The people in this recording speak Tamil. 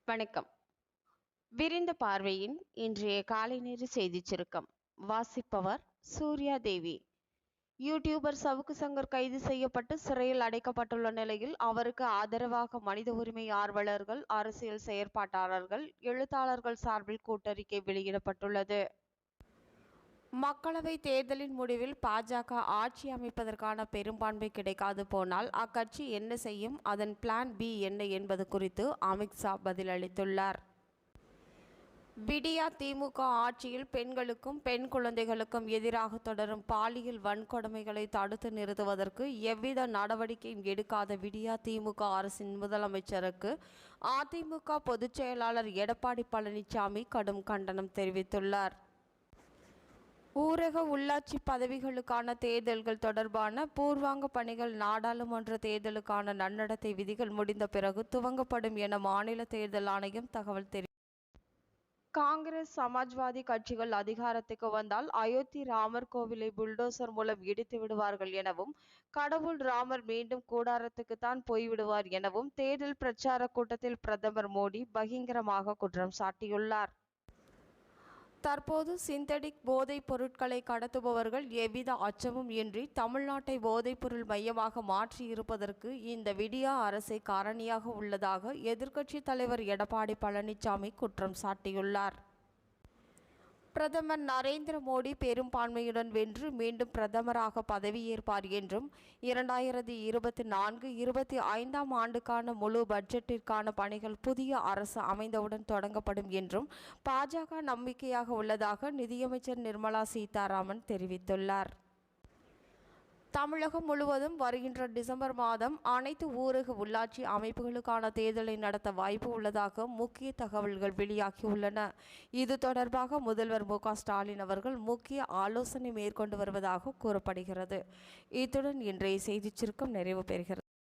வணக்கம். விரிந்த பார்வையின் இன்றைய காலை நேர செய்திச் சுருக்கம் வாசிப்பவர் சூர்யா தேவி. யூடியூபர் சவுக்கு சங்கர் கைது செய்யப்பட்டு சிறையில் அடைக்கப்பட்டுள்ள நிலையில் அவருக்கு ஆதரவாக மனித உரிமை ஆர்வலர்கள், அரசியல் செயற்பாட்டாளர்கள், எழுத்தாளர்கள் சார்பில் கூட்டறிக்கை வெளியிடப்பட்டுள்ளது. மக்களவை தேர்தலின் முடிவில் பாஜக ஆட்சி அமைப்பதற்கான பெரும்பான்மை கிடைக்காது போனால் அக்கட்சி என்ன செய்யும், அதன் பிளான் பி என்ன என்பது குறித்து அமித்ஷா பதிலளித்துள்ளார். விடியா திமுக ஆட்சியில் பெண்களுக்கும் பெண் குழந்தைகளுக்கும் எதிராக தொடரும் பாலியல் வன்கொடுமைகளை தடுத்து நிறுத்துவதற்கு எவ்வித நடவடிக்கையும் எடுக்காத விடியா திமுக அரசின் முதலமைச்சருக்கு அதிமுக பொதுச் செயலாளர் எடப்பாடி பழனிசாமி கடும் கண்டனம் தெரிவித்துள்ளார். ஊரக உள்ளாட்சி பதவிகளுக்கான தேர்தல்கள் தொடர்பான பூர்வாங்க பணிகள் நாடாளுமன்ற தேர்தலுக்கான நன்னடத்தை விதிகள் முடிந்த பிறகு துவங்கப்படும் என மாநில தேர்தல் ஆணையம் தகவல் தெரிவித்தது. காங்கிரஸ், சமாஜ்வாதி கட்சிகள் அதிகாரத்துக்கு வந்தால் அயோத்தி ராமர் கோவிலை புல்டோசர் மூலம் இடித்து விடுவார்கள் எனவும், கடவுள் ராமர் மீண்டும் கூடாரத்துக்குத்தான் போய்விடுவார் எனவும் தேர்தல் பிரச்சார கூட்டத்தில் பிரதமர் மோடி பகிரங்கமாக குற்றம் சாட்டியுள்ளார். தற்போது சிந்தடிக் போதைப் பொருட்களை கடத்துபவர்கள் எவ்வித அச்சமும் இன்றி தமிழ்நாட்டை போதைப்பொருள் மையமாக மாற்றியிருப்பதற்கு இந்த விடியா அரசே காரணியாக உள்ளதாக எதிர்க்கட்சித் தலைவர் எடப்பாடி பழனிசாமி குற்றம் சாட்டியுள்ளார். பிரதமர் நரேந்திர மோடி பெரும்பான்மையுடன் வென்று மீண்டும் பிரதமராக பதவியேற்பார் என்றும், 2024-25 ஆண்டுக்கான முழு பட்ஜெட்டிற்கான பணிகள் புதிய அரசு அமைந்தவுடன் தொடங்கப்படும் என்றும் பாஜக நம்பிக்கையாக உள்ளதாக நிதியமைச்சர் நிர்மலா சீதாராமன் தெரிவித்துள்ளார். தமிழகம் முழுவதும் வருகின்ற டிசம்பர் மாதம் அனைத்து ஊரக உள்ளாட்சி அமைப்புகளுக்கான தேர்தலை நடத்த வாய்ப்பு உள்ளதாக முக்கிய தகவல்கள் வெளியாகியுள்ளன. இது தொடர்பாக முதல்வர் மு.க.ஸ்டாலின் அவர்கள் முக்கிய ஆலோசனை மேற்கொண்டு வருவதாக கூறப்படுகிறது. இத்துடன் இன்றைய செய்திச் சுருக்கம் நிறைவு பெறுகிறது.